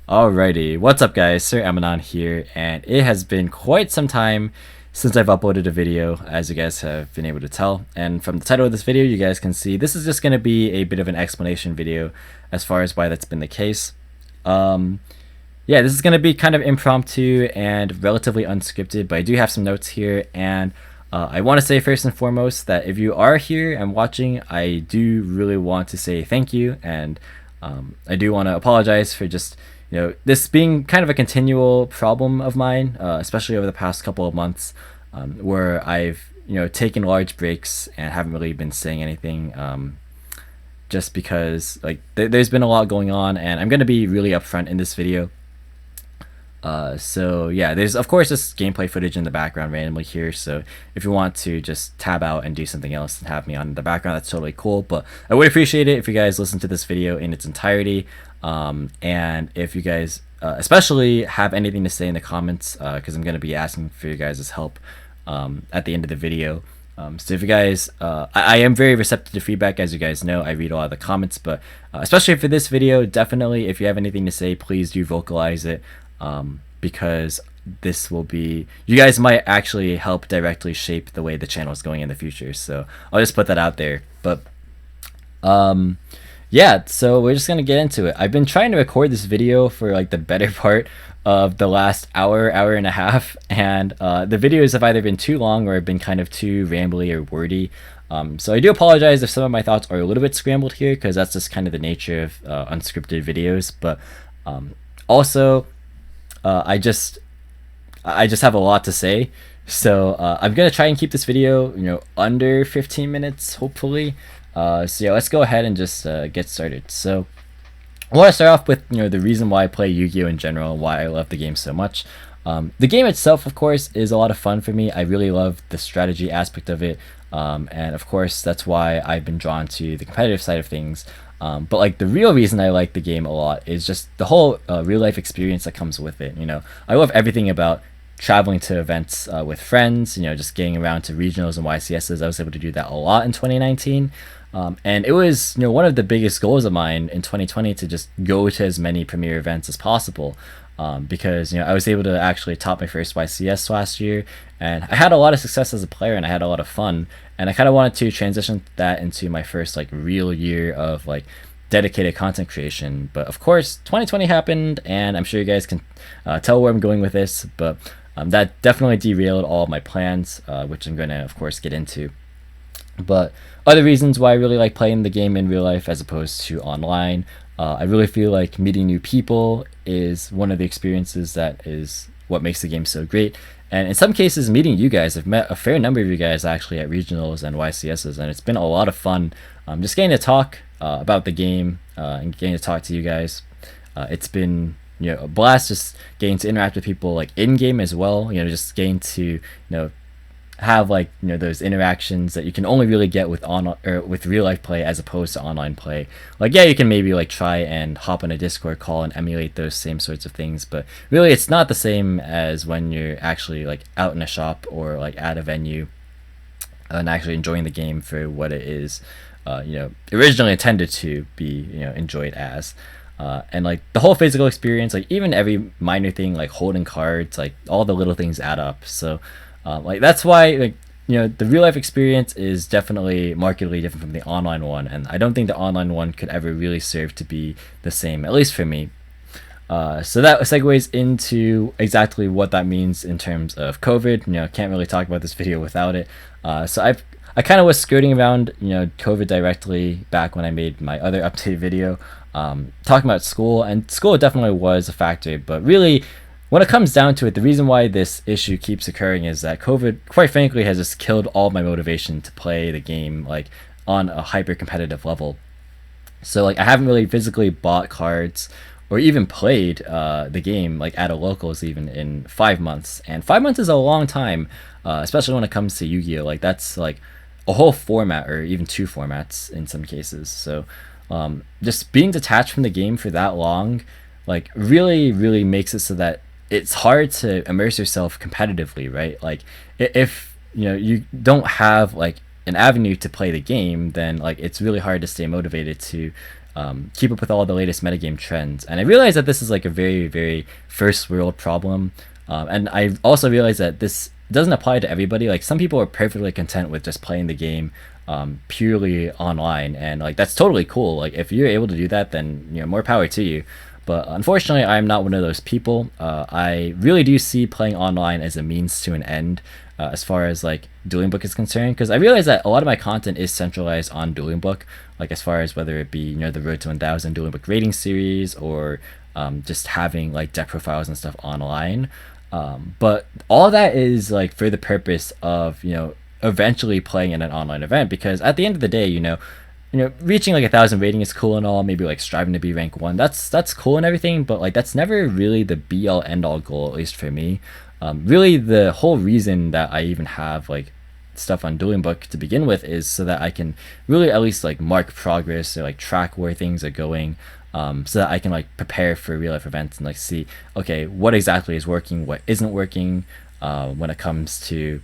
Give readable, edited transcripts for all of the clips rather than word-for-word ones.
Alrighty, what's up guys, Sir Emanon here, and it has been quite some time since I've uploaded a video, as you guys have been able to tell. And from the title of this video, you guys can see this is just going to be a bit of an explanation video as far as why that's been the case. Yeah, this is going to be kind of impromptu and relatively unscripted, but I do have some notes here, and I want to say first and foremost that if you are here and watching, I do really want to say thank you, and I do want to apologize for just this being kind of a continual problem of mine, especially over the past couple of months, where I've taken large breaks and haven't really been saying anything, just because there's been a lot going on, and I'm going to be really upfront in this video. So yeah, there's of course this gameplay footage in the background randomly here, so if you want to just tab out and do something else and have me on the background, that's totally cool, but I would appreciate it if you guys listen to this video in its entirety, and if you guys especially have anything to say in the comments, because I'm going to be asking for you guys' help at the end of the video. So if you guys, I am very receptive to feedback, as you guys know. I read a lot of the comments, but especially for this video, definitely if you have anything to say, please do vocalize it, because this will be, you guys might actually help directly shape the way the channel is going in the future. So I'll just put that out there. But yeah, so we're just gonna get into it. I've been trying to record this video for like the better part of the last hour and a half, and the videos have either been too long or have been kind of too rambly or wordy. So I do apologize if some of my thoughts are a little bit scrambled here, because that's just kind of the nature of unscripted videos. But also I just have a lot to say, so I'm gonna try and keep this video under 15 minutes hopefully. So yeah, let's go ahead and just get started. So I want to start off with the reason why I play Yu-Gi-Oh in general, why I love the game so much. The game itself, of course, is a lot of fun for me. I really love the strategy aspect of it, and of course that's why I've been drawn to the competitive side of things. But like the real reason I like the game a lot is just the whole real life experience that comes with it. I love everything about traveling to events with friends, just getting around to regionals and YCSs. I was able to do that a lot in 2019. And it was one of the biggest goals of mine in 2020 to just go to as many premier events as possible, because I was able to actually top my first YCS last year, and I had a lot of success as a player, and I had a lot of fun, and I kind of wanted to transition that into my first real year of dedicated content creation. But of course 2020 happened, and I'm sure you guys can tell where I'm going with this, but that definitely derailed all of my plans, which I'm going to of course get into. But other reasons why I really like playing the game in real life as opposed to online, I really feel like meeting new people is one of the experiences that is what makes the game so great. And in some cases, meeting you guys, I've met a fair number of you guys actually at regionals and YCSs, and it's been a lot of fun just getting to talk about the game, and getting to talk to you guys. It's been a blast just getting to interact with people in game as well, just getting to have those interactions that you can only really get with with real life play as opposed to online play. Yeah, you can maybe try and hop on a Discord call and emulate those same sorts of things, but really it's not the same as when you're actually out in a shop or at a venue and actually enjoying the game for what it is originally intended to be enjoyed as. And the whole physical experience, even every minor thing holding cards, all the little things add up. So that's why the real life experience is definitely markedly different from the online one, and I don't think the online one could ever really serve to be the same, at least for me. So that segues into exactly what that means in terms of COVID. Can't really talk about this video without it. So I kind of was skirting around COVID directly back when I made my other update video, talking about school, and school definitely was a factor, but really when it comes down to it, the reason why this issue keeps occurring is that COVID, quite frankly, has just killed all my motivation to play the game on a hyper competitive level. So I haven't really physically bought cards or even played the game at a locals even in 5 months, and 5 months is a long time, especially when it comes to Yu-Gi-Oh. That's a whole format, or even 2 formats in some cases. So just being detached from the game for that long really makes it so that it's hard to immerse yourself competitively, right? If you don't have an avenue to play the game, then it's really hard to stay motivated to keep up with all the latest metagame trends. And I realized that this is like a very, very first world problem. And I also realized that this doesn't apply to everybody. Like some people are perfectly content with just playing the game purely online, and like that's totally cool. Like if you're able to do that, then more power to you. But unfortunately, I'm not one of those people. I really do see playing online as a means to an end, as far as like Dueling Book is concerned, because I realize that a lot of my content is centralized on Dueling Book, like as far as whether it be the Road to 1000 Dueling Book rating series, or just having like deck profiles and stuff online. But all that is like for the purpose of eventually playing in an online event, because at the end of the day, reaching like 1,000 rating is cool and all, maybe like striving to be rank 1, that's cool and everything, but like that's never really the be all end all goal, at least for me. Really the whole reason that I even have like stuff on Dueling Book to begin with is so that I can really at least like mark progress, or like track where things are going, so that I can like prepare for real life events and like see, okay, what exactly is working, what isn't working, when it comes to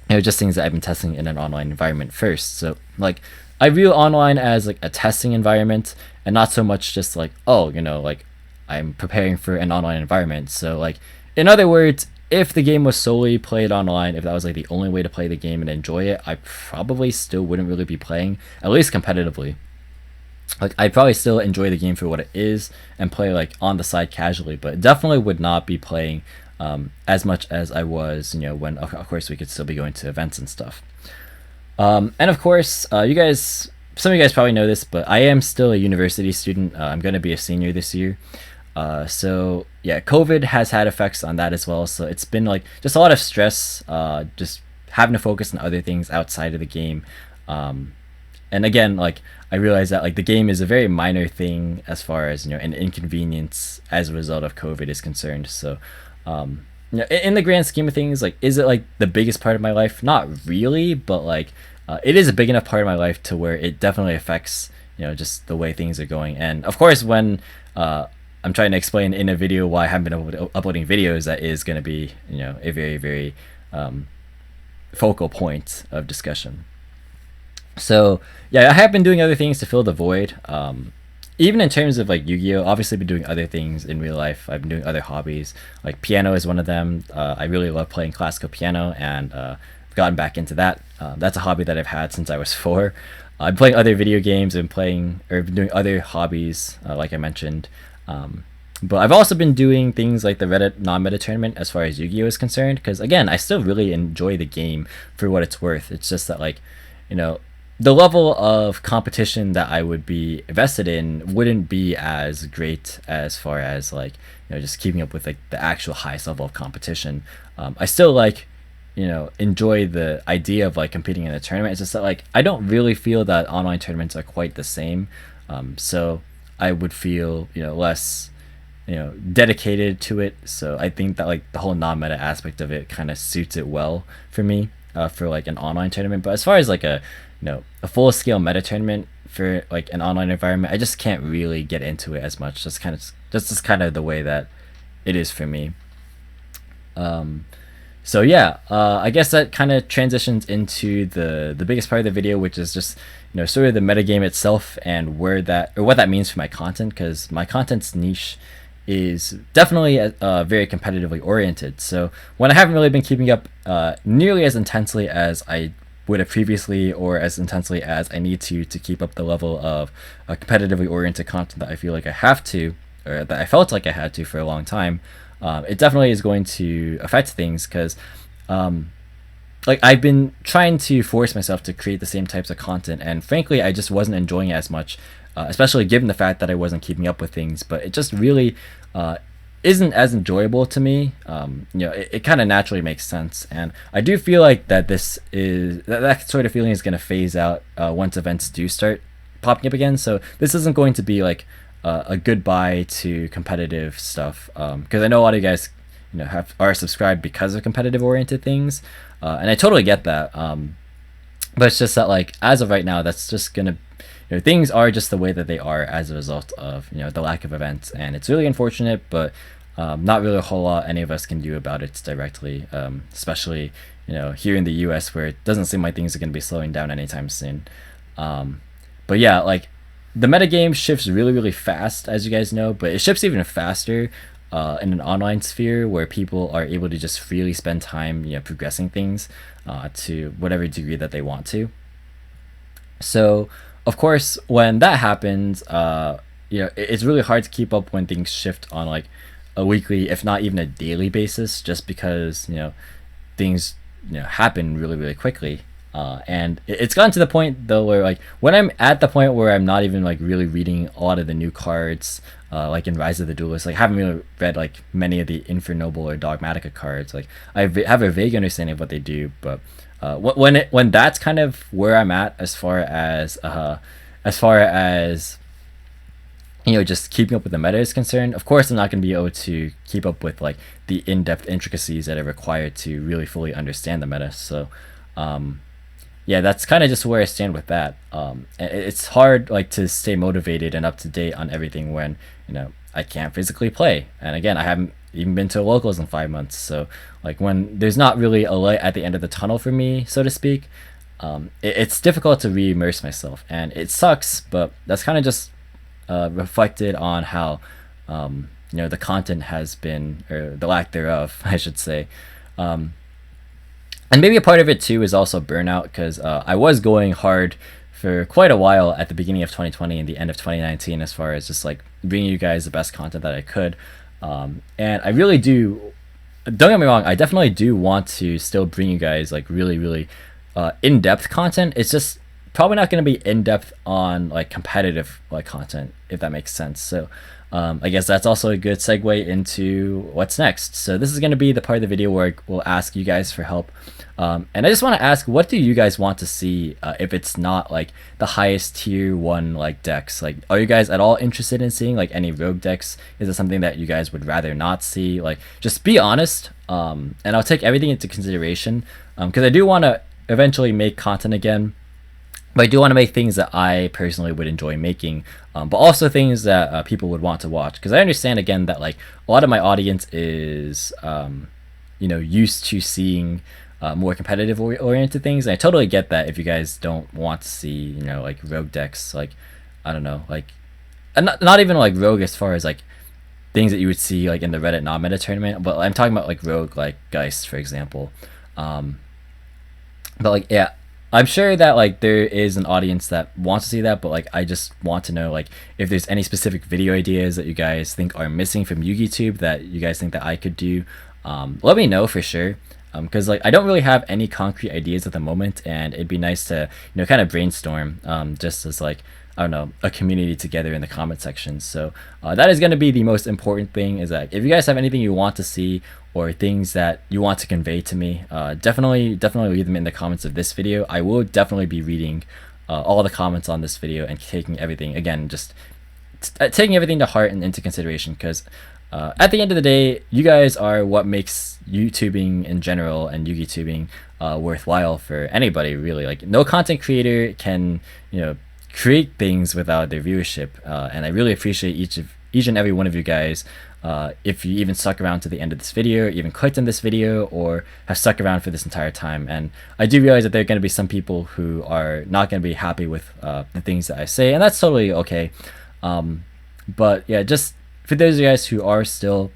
just things that I've been testing in an online environment first. So like I view online as like a testing environment, and not so much just like, oh, like I'm preparing for an online environment. So like, in other words, if the game was solely played online, if that was like the only way to play the game and enjoy it, I probably still wouldn't really be playing, at least competitively. Like I'd probably still enjoy the game for what it is and play like on the side casually, but definitely would not be playing as much as I was, when of course we could still be going to events and stuff. And of course, some of you guys probably know this, but I am still a university student. I'm going to be a senior this year. So yeah, COVID has had effects on that as well. So it's been like just a lot of stress, just having to focus on other things outside of the game. And again, like I realize that like the game is a very minor thing as far as an inconvenience as a result of COVID is concerned. So in the grand scheme of things, like, is it like the biggest part of my life? Not really, but like it is a big enough part of my life to where it definitely affects just the way things are going. And of course, when I'm trying to explain in a video why I haven't been uploading videos, that is going to be a very, very focal point of discussion. So yeah, I have been doing other things to fill the void. Even in terms of like Yu-Gi-Oh, obviously been doing other things in real life. I've been doing other hobbies, like piano is one of them. I really love playing classical piano, and I've gotten back into that. That's a hobby that I've had since I was 4. I'm playing other video games and been doing other hobbies, like I mentioned. But I've also been doing things like the Reddit non-meta tournament as far as Yu-Gi-Oh is concerned, because again, I still really enjoy the game for what it's worth. It's just that like, the level of competition that I would be invested in wouldn't be as great as far as like just keeping up with like the actual highest level of competition. I still like enjoy the idea of like competing in a tournament. It's just that like I don't really feel that online tournaments are quite the same. So I would feel less dedicated to it. So I think that like the whole non-meta aspect of it kind of suits it well for me, for like an online tournament. But as far as like a full-scale meta tournament for like an online environment, I just can't really get into it as much. Just kind of the way that it is for me. So yeah, I guess that kind of transitions into the biggest part of the video, which is just sort of the metagame itself and what that means for my content, because my content's niche is definitely very competitively oriented. So when I haven't really been keeping up nearly as intensely as I would have previously, or as intensely as I need to keep up the level of competitively oriented content that I feel like I have to, or that I felt like I had to for a long time, it definitely is going to affect things, because like I've been trying to force myself to create the same types of content, and frankly I just wasn't enjoying it as much, especially given the fact that I wasn't keeping up with things. But it just really isn't as enjoyable to me. It kind of naturally makes sense, and I do feel like that that sort of feeling is going to phase out once events do start popping up again. So this isn't going to be like a goodbye to competitive stuff, because I know a lot of you guys are subscribed because of competitive oriented things, and I totally get that. But it's just that like as of right now, that's just gonna things are just the way that they are as a result of the lack of events, and it's really unfortunate, but not really a whole lot any of us can do about it directly, especially here in the US, where it doesn't seem like things are going to be slowing down anytime soon. But yeah, like the metagame shifts really, really fast, as you guys know, but it shifts even faster in an online sphere where people are able to just freely spend time, progressing things to whatever degree that they want to. So, of course, when that happens, it's really hard to keep up when things shift on like a weekly, if not even a daily basis, just because things happen really, really quickly. And it's gotten to the point though where like when I'm at the point where I'm not even like really reading a lot of the new cards, like in Rise of the Duelist, like haven't really read like many of the Infernoble or Dogmatica cards. Like have a vague understanding of what they do, but when that's kind of where I'm at as far as just keeping up with the meta is concerned. Of course, I'm not going to be able to keep up with like the in-depth intricacies that are required to really fully understand the meta. So, yeah, that's kind of just where I stand with that. It's hard like to stay motivated and up to date on everything when I can't physically play. And again, I haven't even been to locals in 5 months. So like when there's not really a light at the end of the tunnel for me, so to speak, it's difficult to re-immerse myself, and it sucks. But that's kind of just reflected on how the content has been, or the lack thereof, I should say. And maybe a part of it too is also burnout, because I was going hard for quite a while at the beginning of 2020 and the end of 2019 as far as just like bringing you guys the best content that I could. And I really do, don't get me wrong, I definitely do want to still bring you guys like really, really in-depth content. It's just probably not going to be in-depth on like competitive like content, if that makes sense. So I guess that's also a good segue into what's next. So this is going to be the part of the video where we'll ask you guys for help. And I just want to ask, what do you guys want to see if it's not like the highest tier 1 like decks? Like, are you guys at all interested in seeing like any rogue decks? Is it something that you guys would rather not see? Like, just be honest, and I'll take everything into consideration, because I do want to eventually make content again. But I do want to make things that I personally would enjoy making, but also things that people would want to watch. Because I understand, again, that like a lot of my audience is, used to seeing more competitive oriented things. And I totally get that if you guys don't want to see, like rogue decks, like, I don't know, like, and not even like rogue as far as like things that you would see like in the Reddit non-meta tournament, but I'm talking about like rogue, like Geist, for example. But like, yeah, I'm sure that like there is an audience that wants to see that, but like I just want to know like if there's any specific video ideas that you guys think are missing from YugiTube that you guys think that I could do. Let me know for sure, because like I don't really have any concrete ideas at the moment, and it'd be nice to kind of brainstorm, just as like, I don't know, a community together in the comment section. So that is going to be the most important thing, is that if you guys have anything you want to see or things that you want to convey to me, definitely leave them in the comments of this video. I will definitely be reading all the comments on this video and taking everything, again, just taking everything to heart and into consideration, because at the end of the day, you guys are what makes YouTubing in general and YugiTubing worthwhile for anybody, really. Like, no content creator can create things without their viewership, and I really appreciate each and every one of you guys. If you even stuck around to the end of this video, or even clicked on this video, or have stuck around for this entire time. And I do realize that there are going to be some people who are not going to be happy with the things that I say, and that's totally okay. But yeah, just for those of you guys who are still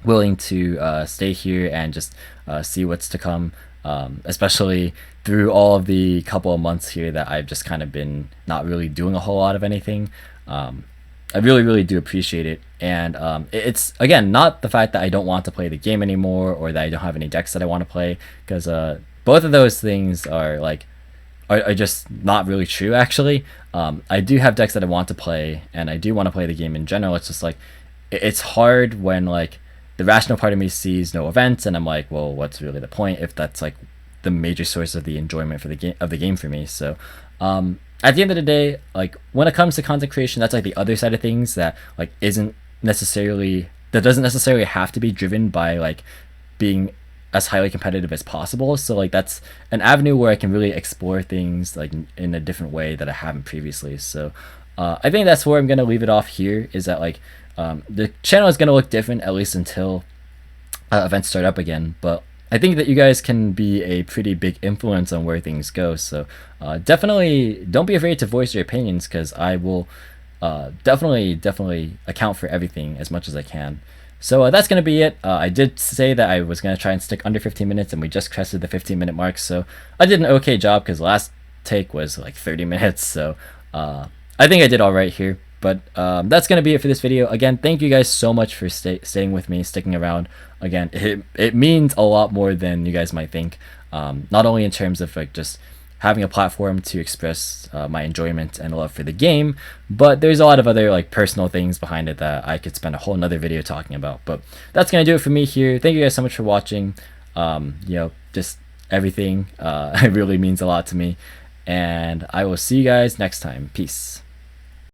willing to stay here and just see what's to come, especially through all of the couple of months here that I've just kind of been not really doing a whole lot of anything, I really, really do appreciate it. And it's, again, not the fact that I don't want to play the game anymore, or that I don't have any decks that I want to play, because both of those things are like are just not really true, actually. I do have decks that I want to play, and I do want to play the game in general. It's just like it's hard when like the rational part of me sees no events, and I'm like, well, what's really the point if that's like the major source of the enjoyment for the game for me? So at the end of the day, like when it comes to content creation, that's like the other side of things that like doesn't necessarily have to be driven by like being as highly competitive as possible. So like that's an avenue where I can really explore things like in a different way that I haven't previously. So I think that's where I'm gonna leave it off here, is that like the channel is gonna look different, at least until events start up again. But I think that you guys can be a pretty big influence on where things go. So definitely don't be afraid to voice your opinions, because I will definitely account for everything as much as I can. So that's going to be it. I did say that I was going to try and stick under 15 minutes, and we just crested the 15-minute mark. So I did an okay job, because last take was like 30 minutes. So I think I did all right here. But that's going to be it for this video. Again, thank you guys so much for staying with me, sticking around. Again, it means a lot more than you guys might think. Not only in terms of like just having a platform to express my enjoyment and love for the game, but there's a lot of other like personal things behind it that I could spend a whole nother video talking about. But that's gonna do it for me here. Thank you guys so much for watching. Just everything it really means a lot to me, and I will see you guys next time. Peace.